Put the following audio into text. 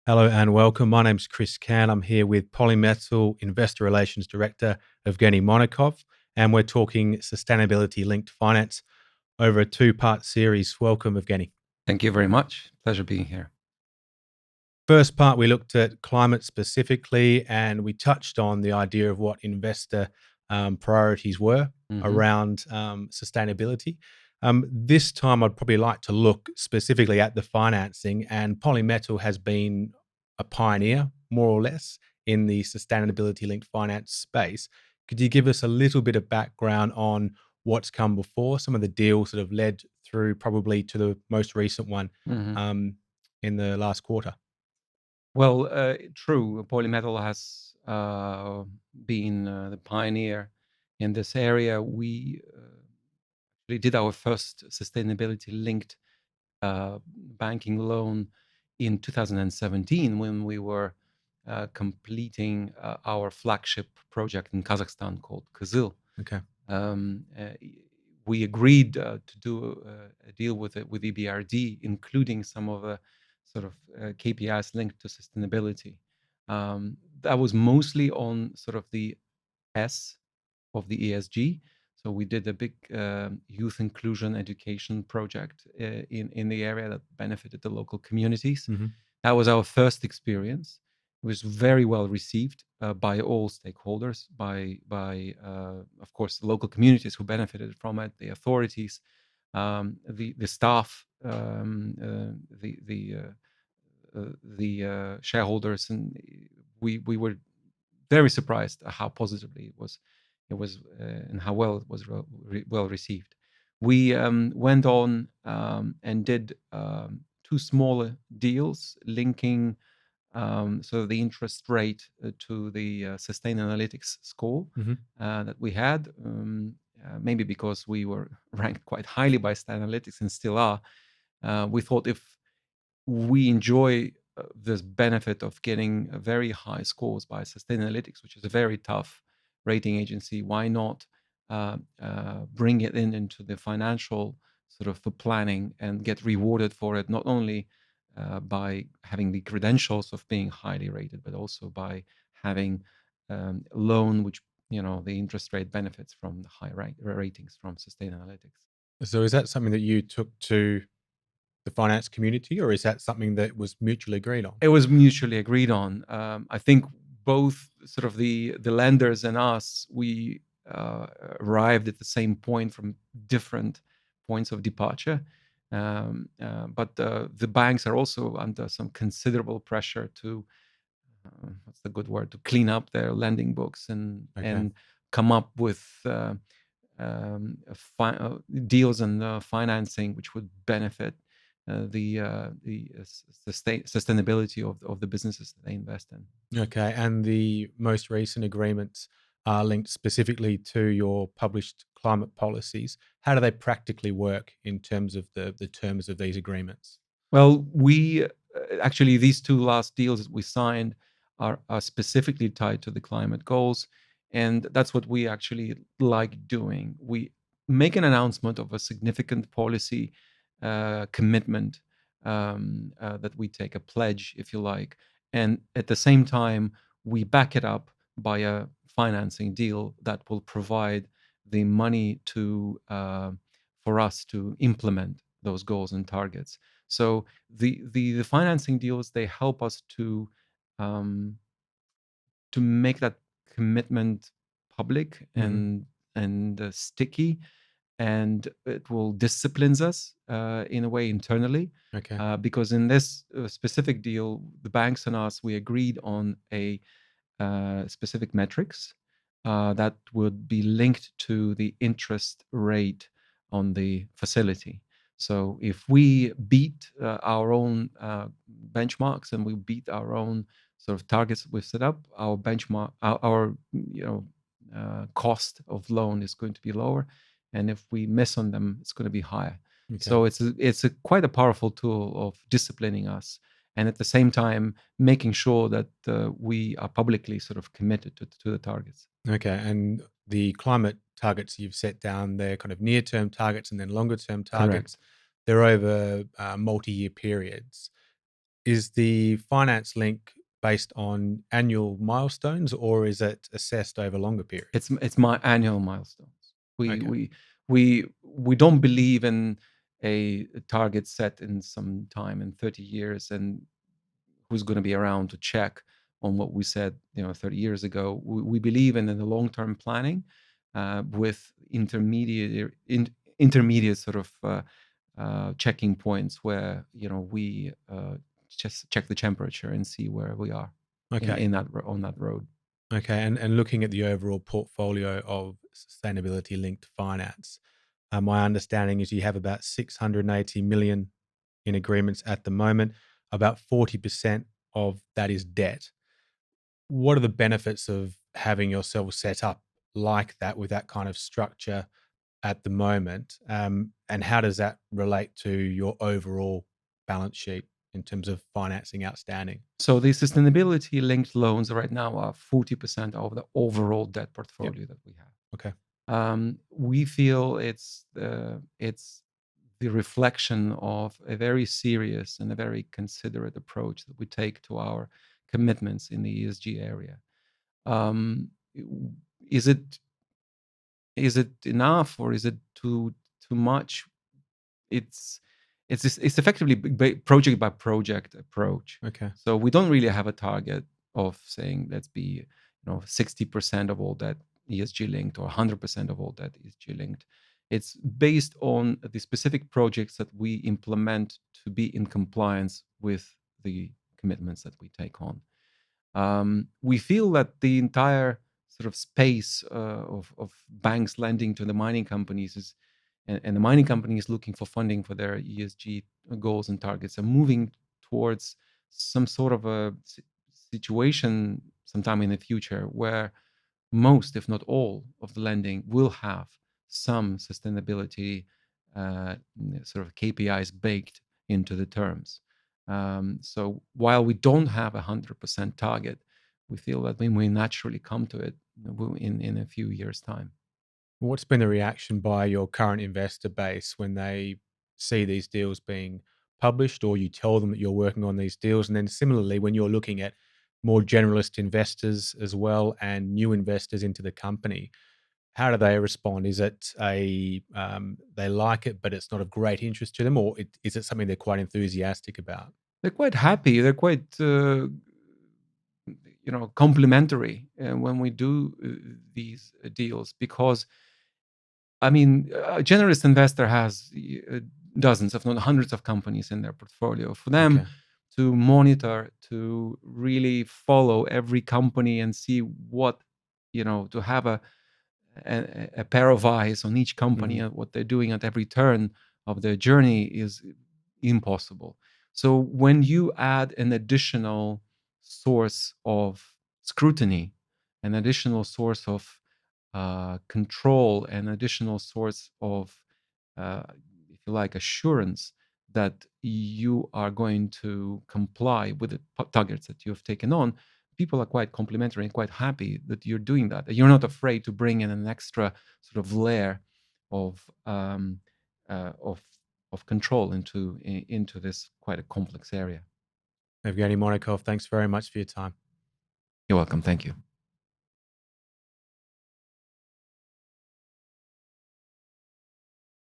Hello and welcome. My name's Chris Can. I'm here with Polymetal Investor Relations Director Evgeny Monakhov, and we're talking sustainability linked finance over a two-part series. Welcome, Evgeny. Thank you very much. Pleasure being here. First part, we looked at climate specifically, and we touched on the idea of what investor priorities were around sustainability. This time, I'd probably like to look specifically at the financing, and Polymetal has been a pioneer, more or less, in the sustainability linked finance space. Could you give us a little bit of background on what's come before, some of the deals that have led through probably to the most recent one Mhm. in the last quarter? Well, true. Polymetal has been the pioneer in this area. We did our first sustainability-linked banking loan in 2017 when we were completing our flagship project in Kazakhstan called Kızıl. Okay. Um, uh, we agreed to do a deal with EBRD, including some of the sort of KPIs linked to sustainability. That was mostly on sort of the S of the ESG. So we did a big youth inclusion education project in the area that benefited the local communities. Mhm. That was our first experience. It was very well received by all stakeholders, by of course the local communities who benefited from it, the authorities, the staff, the shareholders, and we were very surprised at how positively it was and how well it was well received. We went on and did two smaller deals linking so the interest rate to the Sustainalytics score Mhm. that we had. Maybe because we were ranked quite highly by Sustainalytics and still are. We thought if we enjoy this benefit of getting very high scores by Sustainalytics, which is a very tough rating agency. Why not bring it into the financial sort of the planning and get rewarded for it, not only by having the credentials of being highly rated, but also by having a loan which the interest rate benefits from the high ratings from Sustainalytics. So is that something that you took to the finance community, or is that something that was mutually agreed on? It was mutually agreed on. I think both sort of the lenders and us, we arrived at the same point from different points of departure. But the banks are also under some considerable pressure to, what's the good word, to clean up their lending books and Okay. and come up with deals and financing which would benefit the sustainability of the businesses that they invest in. Okay. And the most recent agreements are linked specifically to your published climate policies. How do they practically work in terms of the terms of these agreements? Well, we actually these two last deals that we signed are specifically tied to the climate goals, and that's what we actually like doing. We make an announcement of a significant policy commitment that we take a pledge, if you like, and at the same time we back it up by a financing deal that will provide the money to for us to implement those goals and targets. So the financing deals, they help us um, to make that commitment public Mhm. and sticky, and it will disciplines us in a way internally. Okay. Because in this specific deal, the banks and us, we agreed on a specific metrics that would be linked to the interest rate on the facility. So if we beat our own benchmarks and we beat our own sort of targets we've set up, our benchmark, our cost of loan is going to be lower, and if we miss on them, it's going to be higher. Okay. So it's a quite a powerful tool of disciplining us, and at the same time making sure that we are publicly sort of committed to the targets. Okay. And the climate targets you've set down, they're kind of near-term targets and then longer-term targets. Correct. They're over multi-year periods. Is the finance link based on annual milestones, or is it assessed over longer periods? It's my annual milestones. We Okay. we we don't believe in a target set in some time in 30 years, and who's going to be around to check on what we said 30 years ago. We believe in the long-term planning with intermediate sort of checking points where we just check the temperature and see where we are Okay. on that road. Okay. And looking at the overall portfolio of sustainability linked finance, my understanding is you have about 680 million in agreements at the moment. About 40% of that is debt. What are the benefits of having yourself set up like that with that kind of structure at the moment? And how does that relate to your overall balance sheet in terms of financing outstanding? So the sustainability linked loans right now are 40% of the overall debt Yep. portfolio that we have. Okay. We feel it's the reflection of a very serious and a very considerate approach that we take to our commitments in the ESG area. Um, w- is it enough, or is it too much? It's it's effectively project by project approach. Okay. So we don't really have a target of saying let's be 60% of all that ESG linked or 100% of all that ESG linked. It's based on the specific projects that we implement to be in compliance with the commitments that we take on. We feel that the entire sort of space of banks lending to the mining companies is, and the mining companies looking for funding for their ESG goals and targets are moving towards some sort of a situation sometime in the future where most, if not all, of the lending will have some sustainability sort of KPIs baked into the terms. So while we don't have 100% target, we feel that we may naturally come to it in a few years' time. What's been the reaction by your current investor base when they see these deals being published, or you tell them that you're working on these deals? And then similarly, when you're looking at more generalist investors as well and new investors into the company, how do they respond? Is it they like it, but it's not of great interest to them, or is it something they're quite enthusiastic about? They're quite happy. They're quite complimentary when we do these deals, because I mean, a generalist investor has dozens, if not hundreds, of companies in their portfolio. For them Okay. to monitor, to really follow every company and see what, to have a pair of eyes on each company Hmm. and what they're doing at every turn of their journey is impossible. So when you add an additional source of scrutiny, an additional source of control, an additional source of, uh, if you like, assurance that you are going to comply with the targets that you have taken on, people are quite complimentary and quite happy that you're doing that. You're not afraid to bring in an extra sort of layer of um, uh, of of control into this quite a complex area. Evgeny Monakhov, thanks very much for your time. You're welcome. Thank you.